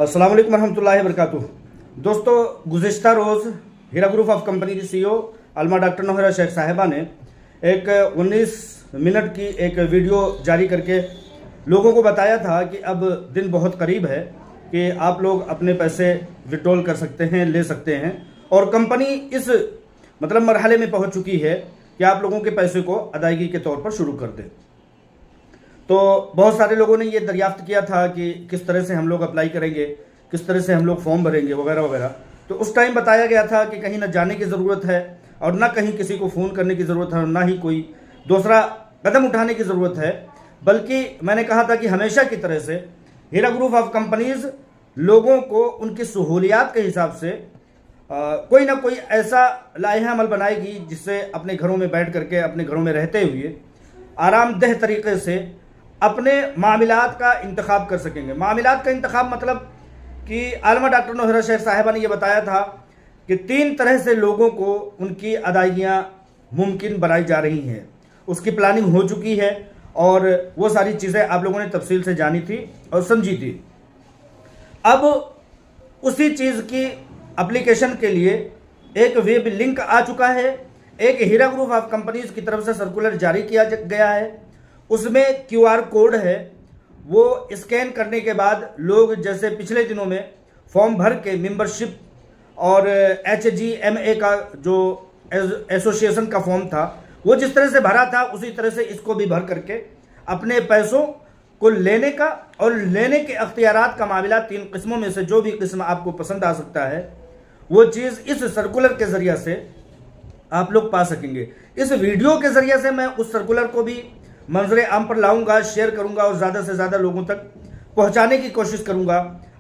अस्सलाम वालेकुम रहमतुल्लाहि वबरकातुहू। दोस्तों, गुज़िश्ता रोज़ हीरा ग्रुप ऑफ कंपनी की CEO अलमा डॉक्टर नौहरा शेख साहिबा ने एक 19 मिनट की एक वीडियो जारी करके लोगों को बताया था कि अब दिन बहुत करीब है कि आप लोग अपने पैसे विड्रॉल कर सकते हैं, ले सकते हैं, और कंपनी इस मरहले में पहुंच चुकी है कि आप लोगों के पैसे को अदायगी के तौर पर शुरू कर दें। तो बहुत सारे लोगों ने ये दरियाफ्त किया था कि किस तरह से हम लोग अप्लाई करेंगे, किस तरह से हम लोग फॉर्म भरेंगे वगैरह वगैरह। तो उस टाइम बताया गया था कि कहीं ना जाने की ज़रूरत है और ना कहीं किसी को फ़ोन करने की ज़रूरत है और ना ही कोई दूसरा कदम उठाने की ज़रूरत है, बल्कि मैंने कहा था कि हमेशा की तरह से हीरा ग्रुप ऑफ कंपनीज़ लोगों को उनकी सहूलियात के हिसाब से कोई ना कोई ऐसा लाइहा अमल बनाएगी जिससे अपने घरों में बैठ करके, अपने घरों में रहते हुए आरामदेह तरीके से अपने मामलात का इंतखाब कर सकेंगे। मामलात का इंतखाब मतलब कि अलमा डॉक्टर नौहरा शेख साहिबा ने यह बताया था कि 3 तरह से लोगों को उनकी अदायगियाँ मुमकिन बनाई जा रही हैं। उसकी प्लानिंग हो चुकी है और वो सारी चीज़ें आप लोगों ने तफसील से जानी थी और समझी थी। अब उसी चीज़ की एप्लीकेशन के लिए एक वेब लिंक आ चुका है। एक हीरा ग्रुप ऑफ कंपनीज की तरफ से सर्कुलर जारी किया गया है। उसमें QR कोड है। वो स्कैन करने के बाद लोग जैसे पिछले दिनों में फॉर्म भर के मेंबरशिप और HGMA का जो एसोसिएशन का फॉर्म था वो जिस तरह से भरा था उसी तरह से इसको भी भर करके अपने पैसों को लेने का और लेने के अख्तियारात का मामला 3 किस्मों में से जो भी किस्म आपको पसंद आ सकता है वो चीज़ इस सर्कुलर के ज़रिए से आप लोग पा सकेंगे। इस वीडियो के ज़रिए से मैं उस सर्कुलर को भी मंजरे आम पर लाऊंगा, शेयर करूंगा और ज़्यादा से ज़्यादा लोगों तक पहुंचाने की कोशिश करूंगा।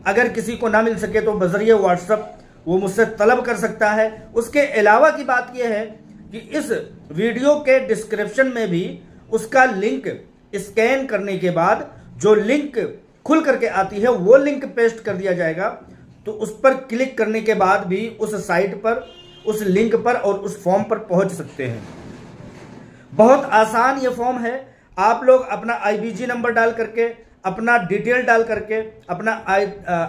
अगर किसी को ना मिल सके तो बजरिए व्हाट्सएप वो मुझसे तलब कर सकता है। उसके अलावा की बात यह है कि इस वीडियो के डिस्क्रिप्शन में भी उसका लिंक स्कैन करने के बाद जो लिंक खुल करके आती है वो लिंक पेस्ट कर दिया जाएगा। तो उस पर क्लिक करने के बाद भी उस साइट पर, उस लिंक पर और उस फॉर्म पर पहुंच सकते हैं। बहुत आसान ये फॉर्म है। आप लोग अपना IBG नंबर डाल करके, अपना डिटेल डाल करके, अपना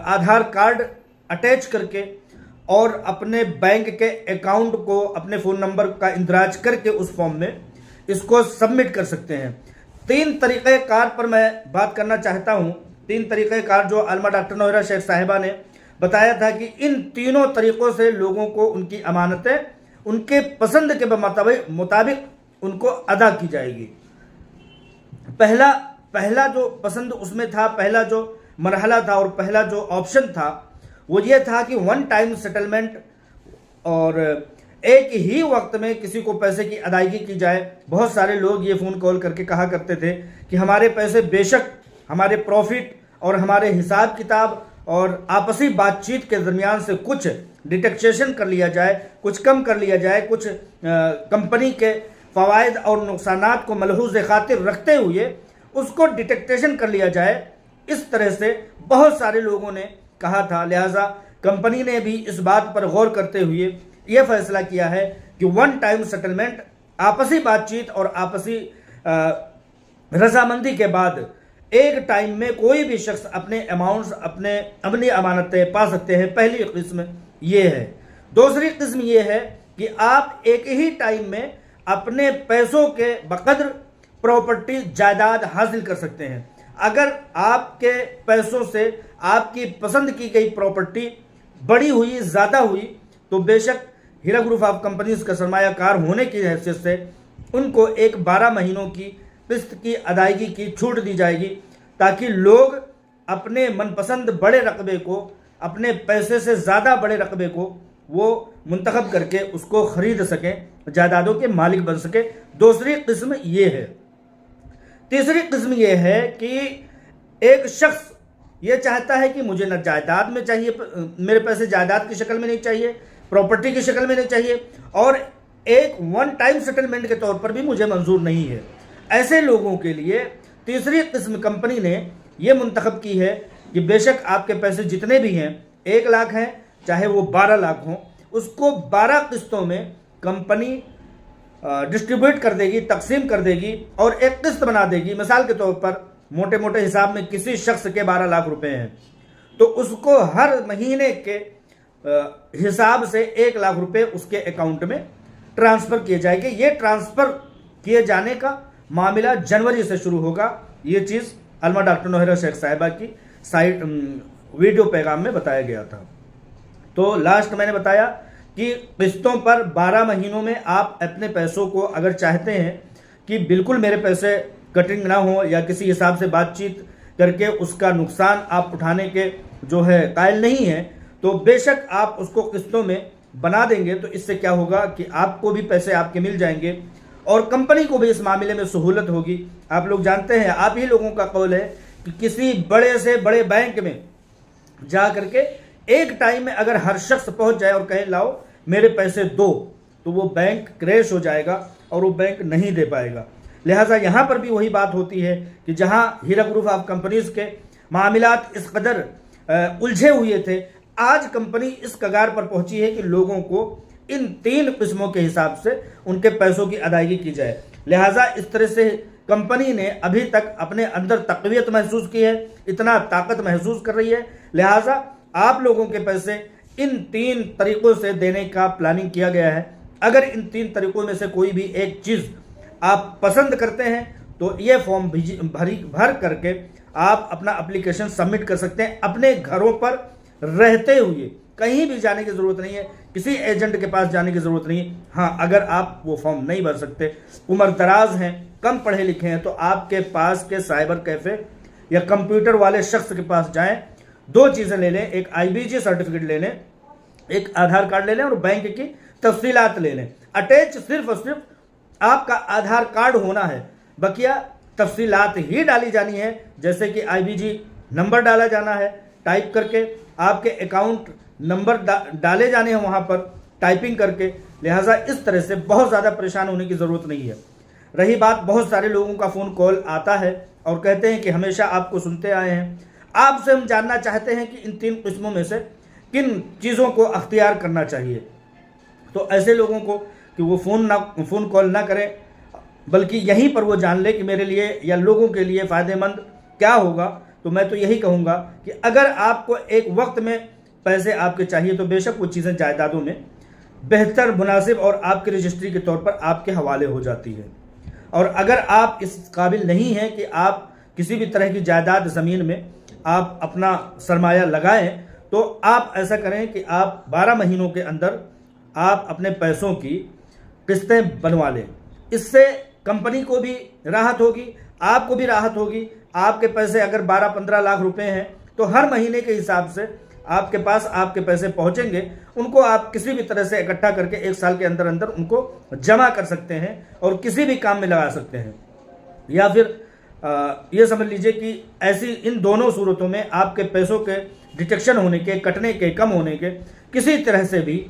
आधार कार्ड अटैच करके और अपने बैंक के अकाउंट को, अपने फ़ोन नंबर का इंदराज करके उस फॉर्म में इसको सबमिट कर सकते हैं। 3 तरीक़ेकार पर मैं बात करना चाहता हूँ। 3 तरीक़ेकार जो अलमा डॉक्टर नौहरा शेख साहिबा ने बताया था कि इन तीनों तरीक़ों से लोगों को उनकी अमानतें उनके पसंद के मुताबिक उनको अदा की जाएगी। पहला जो पसंद उसमें था, पहला जो मरहला था और पहला जो ऑप्शन था वो ये था कि 1 टाइम सेटलमेंट और एक ही वक्त में किसी को पैसे की अदायगी की जाए। बहुत सारे लोग ये फ़ोन कॉल करके कहा करते थे कि हमारे पैसे बेशक हमारे प्रॉफिट और हमारे हिसाब किताब और आपसी बातचीत के दरमियान से कुछ डिटेक्टेशन कर लिया जाए, कुछ कम कर लिया जाए, कुछ कंपनी के फ़वाइद और नुकसानात को मलहूज़ खातिर रखते हुए उसको डिटेक्टेशन कर लिया जाए। इस तरह से बहुत सारे लोगों ने कहा था। लिहाजा कंपनी ने भी इस बात पर गौर करते हुए यह फैसला किया है कि 1 टाइम सेटलमेंट, आपसी बातचीत और आपसी रजामंदी के बाद एक टाइम में कोई भी शख्स अपने अमाउंट्स, अपनी अमानतें पा सकते हैं। पहली किस्म ये है। दूसरी किस्म ये है कि आप एक ही टाइम में अपने पैसों के बकद्र प्रॉपर्टी, जायदाद हासिल कर सकते हैं। अगर आपके पैसों से आपकी पसंद की गई प्रॉपर्टी बड़ी हुई, ज़्यादा हुई, तो बेशक हीरा ग्रुप ऑफ कंपनीज का सरमायाकार होने की हैसियत से उनको एक 12 महीनों की किस्त की अदायगी की छूट दी जाएगी ताकि लोग अपने मनपसंद बड़े रकबे को, अपने पैसे से ज़्यादा बड़े रकबे को वो मुंतखब करके उसको ख़रीद सकें, जायदादों के मालिक बन सके। दूसरी किस्म ये है। तीसरी किस्म ये है कि एक शख्स ये चाहता है कि मुझे न जायदाद में चाहिए, मेरे पैसे जायदाद की शक्ल में नहीं चाहिए, प्रॉपर्टी की शक्ल में नहीं चाहिए, और एक 1 टाइम सेटलमेंट के तौर पर भी मुझे मंजूर नहीं है। ऐसे लोगों के लिए तीसरी किस्म कंपनी ने यह मुंतखब की है कि बेशक आपके पैसे जितने भी हैं, 1 लाख हैं चाहे वो 12 लाख हों, उसको 12 किस्तों में कंपनी डिस्ट्रीब्यूट कर देगी, तकसीम कर देगी और एक किस्त बना देगी। मिसाल के तौर पर मोटे मोटे हिसाब में किसी शख्स के 12 लाख रुपए हैं तो उसको हर महीने के हिसाब से 1 लाख रुपए उसके अकाउंट में ट्रांसफर किए जाएंगे। ये ट्रांसफर किए जाने का मामला जनवरी से शुरू होगा। ये चीज़ अलमा डॉक्टर नौहरा शेख साहिबा की साइड वीडियो पैगाम में बताया गया था। तो लास्ट मैंने बताया कि किस्तों पर 12 महीनों में आप अपने पैसों को अगर चाहते हैं कि बिल्कुल मेरे पैसे कटिंग ना हो या किसी हिसाब से बातचीत करके उसका नुकसान आप उठाने के जो है कायल नहीं है, तो बेशक आप उसको किस्तों में बना देंगे। तो इससे क्या होगा कि आपको भी पैसे आपके मिल जाएंगे और कंपनी को भी इस मामले में सहूलत होगी। आप लोग जानते हैं, आप ही लोगों का कौल है कि किसी बड़े से बड़े बैंक में जा करके एक टाइम में अगर हर शख्स पहुंच जाए और कहे लाओ मेरे पैसे दो, तो वो बैंक क्रैश हो जाएगा और वो बैंक नहीं दे पाएगा। लिहाजा यहाँ पर भी वही बात होती है कि जहाँ हीरा ग्रुप ऑफ कंपनीज के मामलात इस कदर उलझे हुए थे, आज कंपनी इस कगार पर पहुंची है कि लोगों को इन 3 किस्मों के हिसाब से उनके पैसों की अदायगी की जाए। लिहाजा इस तरह से कंपनी ने अभी तक अपने अंदर तक़वियत महसूस की है, इतना ताकत महसूस कर रही है। लिहाजा आप लोगों के पैसे इन 3 तरीकों से देने का प्लानिंग किया गया है। अगर इन 3 तरीकों में से कोई भी एक चीज़ आप पसंद करते हैं तो ये फॉर्म भर करके आप अपना एप्लीकेशन सबमिट कर सकते हैं। अपने घरों पर रहते हुए कहीं भी जाने की ज़रूरत नहीं है, किसी एजेंट के पास जाने की ज़रूरत नहीं है। हाँ, अगर आप वो फॉर्म नहीं भर सकते, उम्र दराज हैं, कम पढ़े लिखे हैं, तो आपके पास के साइबर कैफ़े या कंप्यूटर वाले शख्स के पास जाएं, 2 चीज़ें ले लें, एक IBG सर्टिफिकेट ले लें, एक आधार कार्ड ले लें और बैंक की तफसीलात ले लें। अटैच सिर्फ और सिर्फ आपका आधार कार्ड होना है, बकिया तफसीलात ही डाली जानी है, जैसे कि IBG नंबर डाला जाना है टाइप करके, आपके अकाउंट नंबर डाले जाने हैं वहाँ पर टाइपिंग करके। लिहाजा इस तरह से बहुत ज़्यादा परेशान होने की ज़रूरत नहीं है। रही बात, बहुत सारे लोगों का फ़ोन कॉल आता है और कहते हैं कि हमेशा आपको सुनते आए हैं, आपसे हम जानना चाहते हैं कि इन 3 किस्मों में से किन चीज़ों को अख्तियार करना चाहिए। तो ऐसे लोगों को कि वो फ़ोन कॉल ना करें, बल्कि यहीं पर वो जान ले कि मेरे लिए या लोगों के लिए फ़ायदेमंद क्या होगा। तो मैं तो यही कहूँगा कि अगर आपको एक वक्त में पैसे आपके चाहिए तो बेशक वो चीज़ें जायदादों में बेहतर, मुनासिब और आपकी रजिस्ट्री के तौर पर आपके हवाले हो जाती है। और अगर आप इस काबिल नहीं हैं कि आप किसी भी तरह की जायदाद ज़मीन में आप अपना सरमाया लगाएं, तो आप ऐसा करें कि आप 12 महीनों के अंदर आप अपने पैसों की किस्तें बनवा लें। इससे कंपनी को भी राहत होगी, आपको भी राहत होगी। आपके पैसे अगर 12-15 लाख रुपए हैं तो हर महीने के हिसाब से आपके पास आपके पैसे पहुंचेंगे। उनको आप किसी भी तरह से इकट्ठा करके 1 साल के अंदर अंदर उनको जमा कर सकते हैं और किसी भी काम में लगा सकते हैं। या फिर ये समझ लीजिए कि ऐसी इन दोनों सूरतों में आपके पैसों के डिटेक्शन होने के, कटने के, कम होने के किसी तरह से भी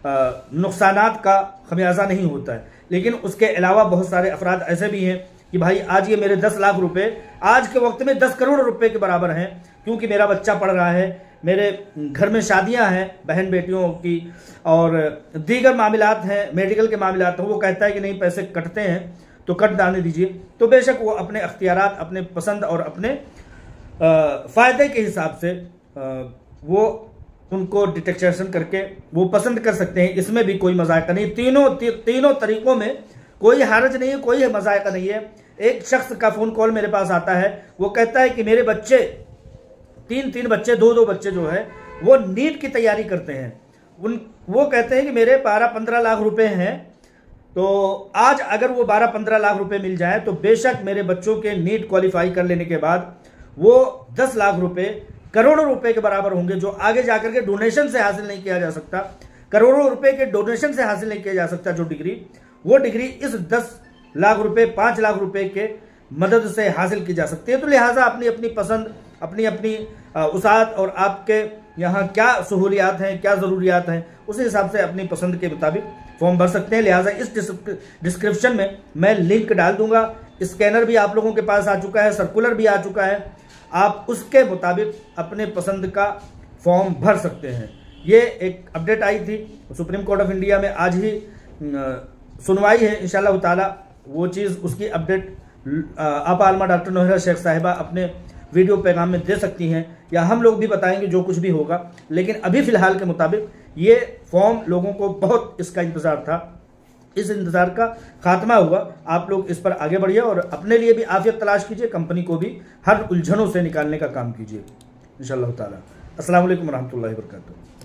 नुकसानात का खमियाजा नहीं होता है। लेकिन उसके अलावा बहुत सारे अफराद ऐसे भी हैं कि भाई आज ये मेरे 10 लाख रुपए आज के वक्त में 10 करोड़ रुपए के बराबर हैं, क्योंकि मेरा बच्चा पढ़ रहा है, मेरे घर में शादियां हैं बहन बेटियों की और दीगर मामलात हैं, मेडिकल के मामलात हैं। वो कहता है कि नहीं पैसे कटते हैं तो कट डालने दीजिए। तो बेशक वो अपने अख्तियारात, अपने पसंद और अपने फ़ायदे के हिसाब से वो उनको डिटेक्शन करके वो पसंद कर सकते हैं। इसमें भी कोई मजायका नहीं, तीनों तरीक़ों में कोई हर्ज नहीं है, कोई मजायका नहीं है। एक शख्स का फ़ोन कॉल मेरे पास आता है, वो कहता है कि मेरे बच्चे 3 बच्चे, 2 बच्चे जो है वो नीट की तैयारी करते हैं। वो कहते हैं कि मेरे 12-15 लाख रुपए हैं, तो आज अगर वो 12-15 लाख रुपए मिल जाए तो बेशक मेरे बच्चों के नीट क्वालिफाई कर लेने के बाद वो 10 लाख रुपए, करोड़ों रुपए के बराबर होंगे, जो आगे जाकर के डोनेशन से हासिल नहीं किया जा सकता। करोड़ों रुपए के डोनेशन से हासिल नहीं किया जा सकता जो डिग्री, वो डिग्री इस 10 लाख रुपए, 5 लाख रुपए के मदद से हासिल की जा सकती है। तो लिहाजा अपनी अपनी पसंद, अपनी अपनी उसात और आपके यहाँ क्या सहूलियात हैं, क्या ज़रूरियात हैं, उस हिसाब से अपनी पसंद के मुताबिक फॉर्म भर सकते हैं। लिहाजा इस डिस्क्रिप्शन में मैं लिंक डाल दूंगा। स्कैनर भी आप लोगों के पास आ चुका है, सर्कुलर भी आ चुका है, आप उसके मुताबिक अपने पसंद का फॉर्म भर सकते हैं। ये एक अपडेट आई थी सुप्रीम कोर्ट ऑफ इंडिया में, आज ही सुनवाई है इंशाअल्लाह ताला। वो चीज़, उसकी अपडेट आप आलमा डॉक्टर नौहरा शेख साहिबा अपने वीडियो पैगाम में दे सकती हैं, या हम लोग भी बताएंगे जो कुछ भी होगा। लेकिन अभी फ़िलहाल के मुताबिक ये फॉर्म लोगों को बहुत इसका इंतज़ार था, इस इंतज़ार का खात्मा हुआ। आप लोग इस पर आगे बढ़िए और अपने लिए भी आफियत तलाश कीजिए, कंपनी को भी हर उलझनों से निकालने का काम कीजिए इंशाअल्लाह ताला। अस्सलाम वालेकुम रहमतुल्लाहि व बरकातुहू।